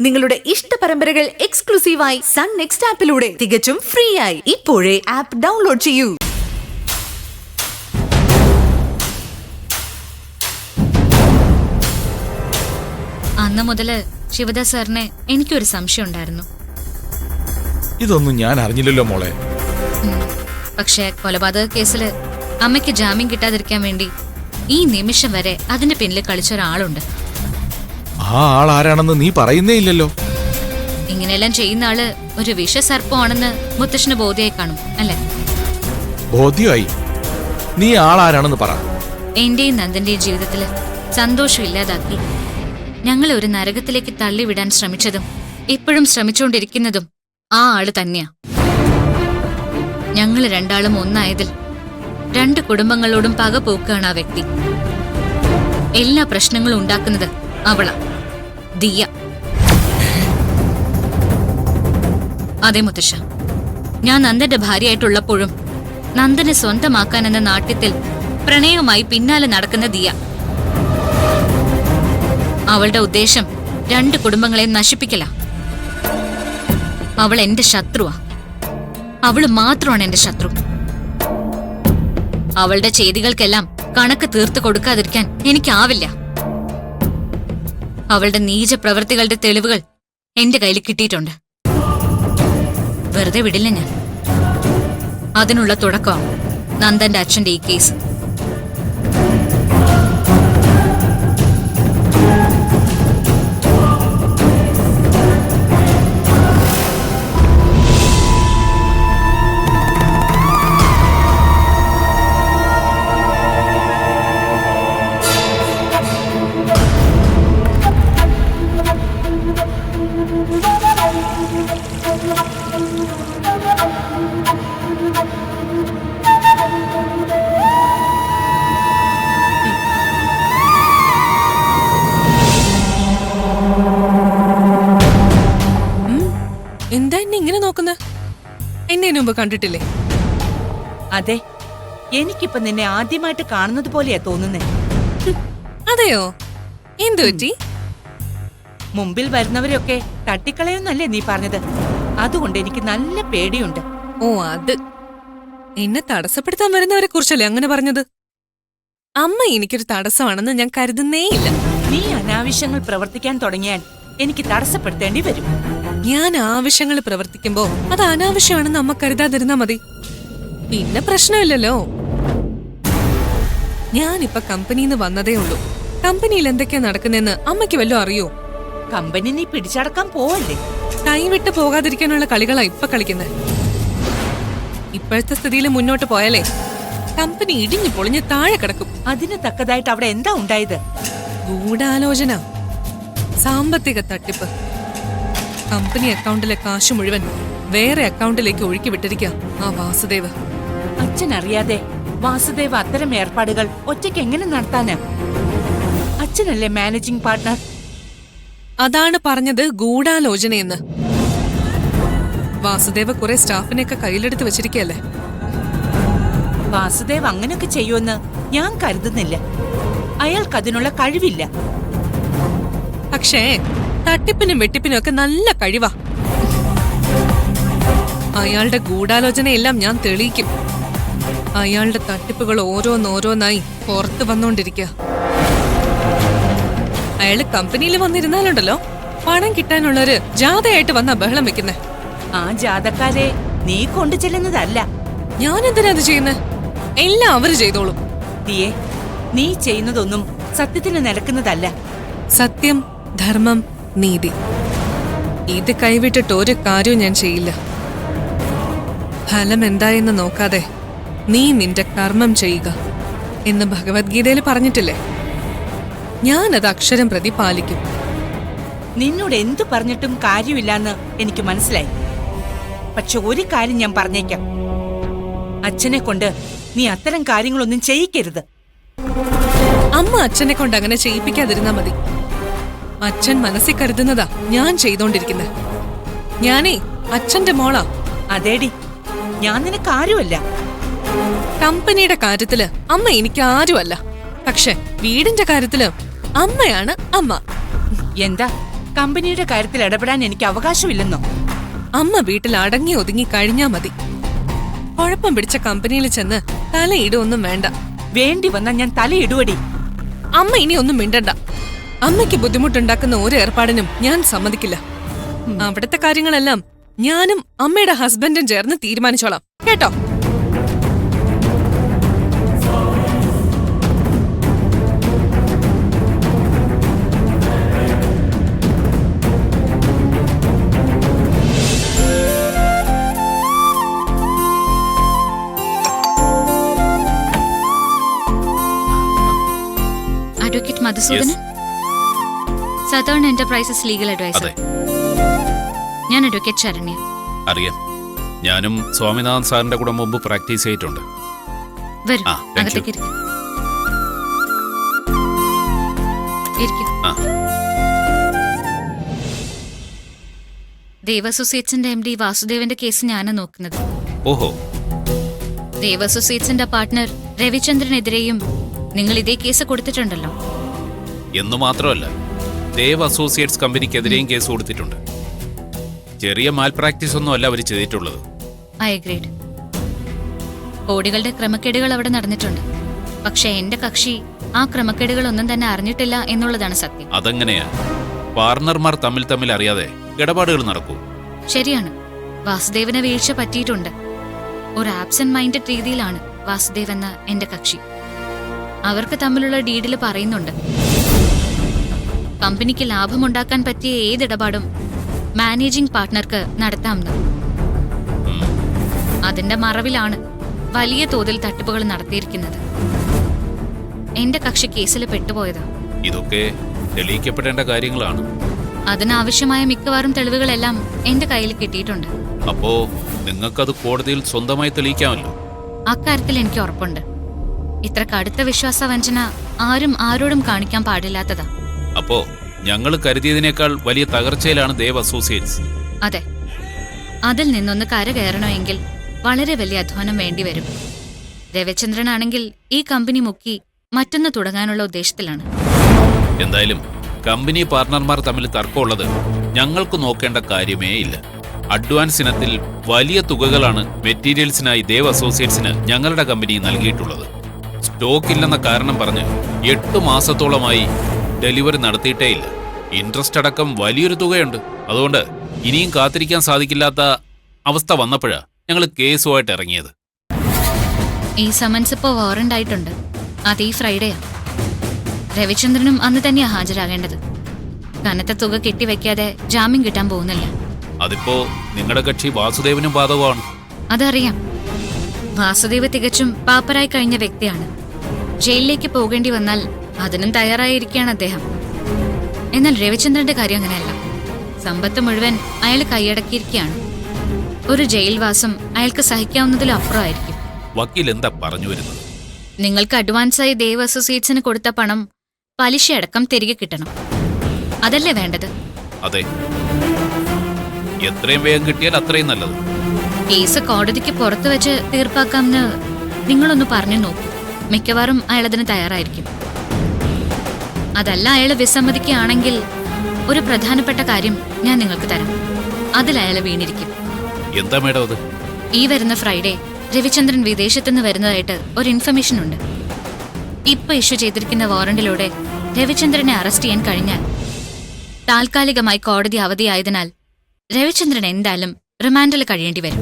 നിങ്ങളുടെ ഇഷ്ട പരമ്പരകൾ എക്സ്ക്ലൂസീവായി സൺ നെക്സ്റ്റ് ആപ്പിലൂടെ തികച്ചും ഫ്രീ ആയി ഇപ്പോഴേ ആപ്പ് ഡൗൺലോഡ് ചെയ്യൂ. അന്ന് മുതല് ശിവദാസ് സാറിനെ എനിക്കൊരു സംശയം ഉണ്ടായിരുന്നു. ഇതൊന്നും ഞാൻ അറിഞ്ഞില്ലല്ലോ മോളെ. പക്ഷെ കൊലപാതക കേസില് അമ്മയ്ക്ക് ജാമ്യം കിട്ടാതിരിക്കാൻ വേണ്ടി ഈ നിമിഷം വരെ അതിന്റെ പിന്നിൽ കളിച്ച ഒരാളുണ്ട്. ആ ആൾ ആരാണെന്ന് നീ പറയുന്നേ ഇല്ലല്ലോ. ഇങ്ങനെയെല്ലാം ചെയ്യുന്ന ആള് ഒരു വിഷസർപ്പമാണെന്ന് മുത്തശ്ശന് ബോധ്യമായി കാണും അല്ലെ? ബോധ്യമായി. നീ ആളാരാണെന്ന് പറ. എന്റെയും നന്ദന്റെയും ജീവിതത്തില് സന്തോഷം ഇല്ലാതാക്കി ഞങ്ങളെ ഒരു നരകത്തിലേക്ക് തള്ളിവിടാൻ ശ്രമിച്ചതും ഇപ്പോഴും ശ്രമിച്ചുകൊണ്ടിരിക്കുന്നതും ആ ആള് തന്നെയാ. ഞങ്ങള് രണ്ടാളും ഒന്നായതിൽ രണ്ട് കുടുംബങ്ങളോടും പക പോക്കാണ് ആ വ്യക്തി. എല്ലാ പ്രശ്നങ്ങളും ഉണ്ടാക്കുന്നത് അവളാ, ദിയ. അതെ മുത്തശ്ശ, ഞാൻ നന്ദന്റെ ഭാര്യയായിട്ടുള്ളപ്പോഴും നന്ദനെ സ്വന്തമാക്കാനെന്ന നാട്യത്തിൽ പ്രണയവുമായി പിന്നാലെ നടക്കുന്ന ദിയ. അവളുടെ ഉദ്ദേശം രണ്ട് കുടുംബങ്ങളെ നശിപ്പിക്കല. അവൾ എന്റെ ശത്രുവാ. അവള് മാത്രമാണ് എന്റെ ശത്രു. അവളുടെ ചെയ്തികൾക്കെല്ലാം കണക്ക് തീർത്തു കൊടുക്കാതിരിക്കാൻ എനിക്കാവില്ല. അവളുടെ നീച പ്രവൃത്തികളുടെ തെളിവുകൾ എന്റെ കയ്യിൽ കിട്ടിയിട്ടുണ്ട്. വെറുതെ വിടില്ല ഞാൻ. അതിനുള്ള തുടക്കമാണ് നന്ദന്റെ അച്ഛന്റെ ഈ കേസ്. എന്താ എന്നെ ഇങ്ങനെ നോക്കുന്നത്? എന്നെ മുമ്പ് കണ്ടിട്ടില്ലേ? അതെ, എനിക്കിപ്പൊ നിന്നെ ആദ്യമായിട്ട് കാണുന്നത് പോലെയാ തോന്നുന്നേ. അതെയോ? എന്തു പറ്റി? മുമ്പിൽ വരുന്നവരൊക്കെ തട്ടിക്കളയുന്നല്ലേ നീ പറഞ്ഞത്? അതുകൊണ്ട് എനിക്ക് നല്ല പേടിയുണ്ട്. ഓ, അത് എന്നെ തടസ്സപ്പെടുത്താൻ വരുന്നവരെ കുറിച്ചല്ലേ അങ്ങനെ പറഞ്ഞത്? അമ്മ എനിക്കൊരു തടസ്സമാണെന്ന് ഞാൻ കരുതുന്നേയില്ല. നീ അനാവശ്യങ്ങൾ പ്രവർത്തിക്കാൻ തുടങ്ങിയാൽ എനിക്ക് തടസ്സപ്പെടുത്തേണ്ടി വരും. ഞാൻ ആവശ്യങ്ങൾ പ്രവർത്തിക്കുമ്പോ അത് അനാവശ്യമാണെന്ന് അമ്മ കരുതാതിരുന്നാ മതി. പിന്നെ പ്രശ്നമില്ലല്ലോ. ഞാനിപ്പൊ കമ്പനിന്ന് വന്നതേ ഉള്ളൂ. കമ്പനിയിൽ എന്തൊക്കെയാ നടക്കുന്നെന്ന് അമ്മയ്ക്ക് വല്ലതും അറിയോ? കമ്പനി നീ പിടിച്ചടക്കാൻ പോവല്ലേ? കൈവിട്ട് പോകാതിരിക്കാനുള്ള കളികളാ ഇപ്പൊ കളിക്കുന്നത്. ഇപ്പോഴത്തെ സ്ഥിതിയിൽ മുന്നോട്ട് പോയാലേ കമ്പനി ഇടിഞ്ഞു പൊളിഞ്ഞ് താഴെ കിടക്കും. അതിന് തക്കതായിട്ട് അവിടെ എന്താ ഉണ്ടായത്? ഗൂഢാലോചന, സാമ്പത്തിക തട്ടിപ്പ്. കമ്പനി അക്കൗണ്ടിലെ കാശ് മുഴുവൻ വേറെ അക്കൗണ്ടിലേക്ക് ഒഴുക്കി വിട്ടിരിക്കുക ആ വാസുദേവ്. അച്ഛൻ അറിയാതെ വാസുദേവ് അത്തരം ഏർപ്പാടുകൾ ഒറ്റയ്ക്ക് എങ്ങനെ നടത്താന്? അച്ഛനല്ലേ മാനേജിംഗ് പാർട്ട്ണർ? അതാണ് പറഞ്ഞത് ഗൂഢാലോചനയെന്ന്. വാസുദേവ് കുറെ സ്റ്റാഫിനെയൊക്കെ കയ്യിലെടുത്ത് വെച്ചിരിക്കല്ലേ. വാസുദേവ് അങ്ങനെയൊക്കെ ചെയ്യുമെന്ന് ഞാൻ കരുതുന്നില്ല. അയാൾക്ക് അതിനുള്ള കഴിവില്ല. പക്ഷേ തട്ടിപ്പിനും വെട്ടിപ്പിനും ഒക്കെ നല്ല കഴിവാ. അയാളുടെ ഗൂഢാലോചനയെല്ലാം ഞാൻ തെളിയിക്കും. അയാളുടെ തട്ടിപ്പുകൾ ഓരോന്നോരോന്നായി പുറത്തു വന്നോണ്ടിരിക്കുക. അയാള് കമ്പനിയിൽ വന്നിരുന്നാലുണ്ടല്ലോ, പണം കിട്ടാനുള്ളൊരു ജാഥയായിട്ട് വന്ന ബഹളം വെക്കുന്നേ. ആ ജാഥക്കാരെ നീ കൊണ്ടു ചെല്ലുന്നതല്ല. ഞാൻ എന്തിനാ അത് ചെയ്യുന്നേ? എല്ലാം അവര് ചെയ്തോളും. ദിയേ, നീ ചെയ്യുന്നതൊന്നും സത്യത്തിന് നിരക്കുന്നതല്ല. സത്യം, ധർമ്മം, നീതി, ഇത് കൈവിട്ടിട്ട് ഒരു കാര്യവും ഞാൻ ചെയ്യില്ല. ഫലം എന്തായെന്ന് നോക്കാതെ നീ നിന്റെ കർമ്മം ചെയ്യുക എന്ന് ഭഗവത്ഗീതയിൽ പറഞ്ഞിട്ടില്ലേ? ഞാനത് അക്ഷരം പ്രതി പാലിക്കും. നിന്നോട് എന്തു പറഞ്ഞിട്ടും കാര്യമില്ലാന്ന് എനിക്ക് മനസ്സിലായി. പക്ഷെ ഒരു കാര്യം ഞാൻ പറഞ്ഞേക്കാം. അച്ഛനെ കൊണ്ട് നീ അത്തരം കാര്യങ്ങളൊന്നും ചെയ്യിക്കരുത്. അമ്മ അച്ഛനെ കൊണ്ട് അങ്ങനെ ചെയ്യിപ്പിക്കാതിരുന്നാ മതി. അച്ഛൻ മനസ്സിൽ കരുതുന്നതാ ഞാൻ ചെയ്തോണ്ടിരിക്കുന്നത്. ഞാനേ അച്ഛന്റെ മോളാ. അതേടി, ഞാൻ നിനക്ക് ആരുമല്ല. കമ്പനിയുടെ കാര്യത്തില് അമ്മ എനിക്ക് ആരുമല്ല. പക്ഷെ വീടിന്റെ കാര്യത്തില് അമ്മയാണ് അമ്മ. എന്താ കമ്പനിയുടെ കാര്യത്തിൽ ഇടപെടാൻ എനിക്ക് അവകാശമില്ലെന്നോ? അമ്മ വീട്ടിൽ അടങ്ങി ഒതുങ്ങി കഴിഞ്ഞാ മതി. കുഴപ്പം പിടിച്ച കമ്പനിയിൽ ചെന്ന് തലയിടൊന്നും വേണ്ട. വേണ്ടി വന്നാൽ ഞാൻ തലയിടുവടി. അമ്മ ഇനി ഒന്നും മിണ്ടണ്ട. അമ്മയ്ക്ക് ബുദ്ധിമുട്ടുണ്ടാക്കുന്ന ഒരു ഏർപ്പാടിനും ഞാൻ സമ്മതിക്കില്ല. അവിടുത്തെ കാര്യങ്ങളെല്ലാം ഞാനും അമ്മയുടെ ഹസ്ബൻഡും ചേർന്ന് തീരുമാനിച്ചോളാം, കേട്ടോ? Advocate Madhusudanan, southern enterprises legal adviser. ഞാൻ അഡ്വക്കേറ്റ് ശരണ്യ. അറിയാം, ഞാനും സ്വാമിനാഥൻ സാറിന്റെ കൂടെ മുമ്പ് പ്രാക്ടീസ് ചെയ്തിട്ടുണ്ട്. വരൂ, ആ, thank you. അകത്തേക്ക് ഇരിക്കൂ. ഇരിക്കൂ. ആ. ദേവ് അസോസിയേറ്റ്സിന്റെ എം ഡി വാസുദേവന്റെ കേസ് ഞാനാണ് നോക്കുന്നത്. ഓഹോ. ദേവ് അസോസിയേറ്റ്സിന്റെ പാർട്ട്ണർ രവിചന്ദ്രനെതിരെയും നിങ്ങൾ ഇതേ കേസ് കൊടുത്തിട്ടുണ്ടല്ലോ. എന്നു മാത്രമല്ല, ദേവ് അസോസിയേറ്റ്സ് കമ്പനിക്കെതിരെയും കേസ് കൊടുത്തിട്ടുണ്ട്. ചെറിയ മാൽ പ്രാക്ടീസ് ഒന്നും അല്ല അവർ ചെയ്തിട്ടുള്ളത്. I agreed. കോടികളുടെ ക്രമക്കേടുകൾ അവിടെ നടന്നിട്ടുണ്ട്. പക്ഷെ എന്റെ കക്ഷി ആ ക്രമക്കേടുകളൊന്നും തന്നെ അറിഞ്ഞിട്ടില്ല എന്നുള്ളതാണ് സത്യം. അതെങ്ങനെയാ? പാർട്ണർമാർ തമ്മിൽ അറിയാതെ ഇടപാടുകൾ നടക്കൂ. ശരിയാണ്, വാസുദേവന് വീഴ്ച പറ്റിയിട്ടുണ്ട്. ഒരു ആബ്സെന്റ് മൈൻഡഡ് രീതിയിലാണ് വാസുദേവ് എന്ന എന്റെ കക്ഷി. അവർക്ക് തമ്മിലുള്ള ഡീഡിൽ പറയുന്നുണ്ട്, കമ്പനിക്ക് ലാഭമുണ്ടാക്കാൻ പറ്റിയ ഏതിടപാടും മാനേജിംഗ് പാർട്ട്ണർക്ക് നടത്താമെന്ന്. അതിന്റെ മറവിലാണ് വലിയ തോതിൽ തട്ടിപ്പുകൾ നടത്തിയിരിക്കുന്നത്. എന്റെ കക്ഷി കേസിൽ പെട്ടുപോയതാ. ഇതൊക്കെ തെളിയിക്കപ്പെടേണ്ട കാര്യങ്ങളാണ്. അതിനാവശ്യമായ മിക്കവാറും തെളിവുകളെല്ലാം എന്റെ കയ്യിൽ കിട്ടിയിട്ടുണ്ട്. അപ്പോ നിങ്ങൾക്കത് കോടതിയിൽ സ്വന്തമായി തെളിയിക്കാമല്ലോ. അക്കാര്യത്തിൽ എനിക്ക് ഉറപ്പുണ്ട്. ഇത്ര കടുത്ത വിശ്വാസവഞ്ചന ആരും ആരോടും കാണിക്കാൻ പാടില്ലാത്തതാ. അപ്പോ ഞങ്ങൾ കരുതിയതിനേക്കാൾ വലിയ തകർച്ചയിലാണ് ദേവ് അസോസിയേറ്റ്സ്. അതെ, അതിൽ നിന്നൊന്ന് കരകയറണമെങ്കിൽ വളരെ വലിയ അധ്വാനം വേണ്ടിവരും. രവിചന്ദ്രനാണെങ്കിൽ ഈ കമ്പനി മുക്കി മറ്റൊന്ന് തുടങ്ങാനുള്ള ഉദ്ദേശത്തിലാണ്. എന്തായാലും കമ്പനി പാർട്ണർമാർ തമ്മിൽ തർക്കമുള്ളത് ഞങ്ങൾക്ക് നോക്കേണ്ട കാര്യമേ ഇല്ല. അഡ്വാൻസ് ഇനത്തിൽ വലിയ തുകകളാണ് മെറ്റീരിയൽസിനായി ദേവ് അസോസിയേറ്റ്സിന് ഞങ്ങളുടെ കമ്പനി നൽകിയിട്ടുള്ളത്. സ്റ്റോക്ക് ഇല്ലെന്ന കാരണം പറഞ്ഞ് 8 മാസത്തോളമായി ഡെലിവറി നടത്തിയിട്ടേയില്ല. ഇൻട്രസ്റ്റ് അടക്കം വലിയൊരു തുകയുണ്ട്. അതുകൊണ്ട് ഇനിയും കാത്തിരിക്കാൻ സാധിക്കില്ലാത്ത അവസ്ഥ വന്നപ്പോഴാ ഞങ്ങൾ കേസുമായിട്ട് ഇറങ്ങിയത്. ഈ സമൻസ് ഇപ്പോ വാറന്റ് ആയിട്ടുണ്ട്. അത് ഈ ഫ്രൈഡേയാ. രവിചന്ദ്രനും അന്ന് തന്നെയാ ഹാജരാകേണ്ടത്. കനത്ത തുക കെട്ടിവെക്കാതെ ജാമ്യം കിട്ടാൻ പോകുന്നില്ല. അതിപ്പോ നിങ്ങളുടെ കക്ഷി വാസുദേവനും ബാധകമാണ്. അതറിയാം. വാസുദേവ് തികച്ചും പാപ്പരായി കഴിഞ്ഞ വ്യക്തിയാണ്. ജയിലിലേക്ക് പോകേണ്ടി വന്നാൽ അതിനും തയ്യാറായിരിക്കുകയാണ് അദ്ദേഹം. എന്നാൽ രവിചന്ദ്രന്റെ കാര്യം അങ്ങനെയല്ല. സമ്പത്ത് മുഴുവൻ അയാൾ കൈയടക്കിയിരിക്കുകയാണ്. ഒരു ജയിൽവാസം അയാൾക്ക് സഹിക്കാവുന്നതിലും അപ്പുറമായിരിക്കും. വക്കീൽ എന്താ പറഞ്ഞു വരുന്നത്? നിങ്ങൾക്ക് അഡ്വാൻസായി ദേവ് അസോസിയേറ്റ്സിന് കൊടുത്ത പണം പലിശയടക്കം തിരികെ കിട്ടണം. അതല്ലേ വേണ്ടത്? അതെ, എത്രയും വേഗം കിട്ടിയാൽ അത്രയും നല്ലത്. കേസ് കോടതിക്ക് പുറത്തു വെച്ച് തീർപ്പാക്കാമെന്ന് നിങ്ങളൊന്ന് പറഞ്ഞു നോക്കൂ. മിക്കവാറും അയാൾ അതിന് തയ്യാറായിരിക്കും. അതല്ല അയാൾ വിസമ്മതിക്കുകയാണെങ്കിൽ ഒരു പ്രധാനപ്പെട്ട കാര്യം ഞാൻ നിങ്ങൾക്ക് തരാം. അതിൽ അയാൾ വീണിരിക്കും. എന്താ മേഡം അത്? ഈ വരുന്ന ഫ്രൈഡേ രവിചന്ദ്രൻ വിദേശത്തുനിന്ന് വരുന്നതായിട്ട് ഒരു ഇൻഫർമേഷൻ ഉണ്ട്. ഇപ്പൊ ഇഷ്യൂ ചെയ്തിരിക്കുന്ന വാറണ്ടിലൂടെ രവിചന്ദ്രനെ അറസ്റ്റ് ചെയ്യാൻ കഴിഞ്ഞാൽ താൽക്കാലികമായി കോടതി അവധിയായതിനാൽ രവിചന്ദ്രൻ എന്തായാലും റിമാൻഡിൽ കഴിയേണ്ടി വരും.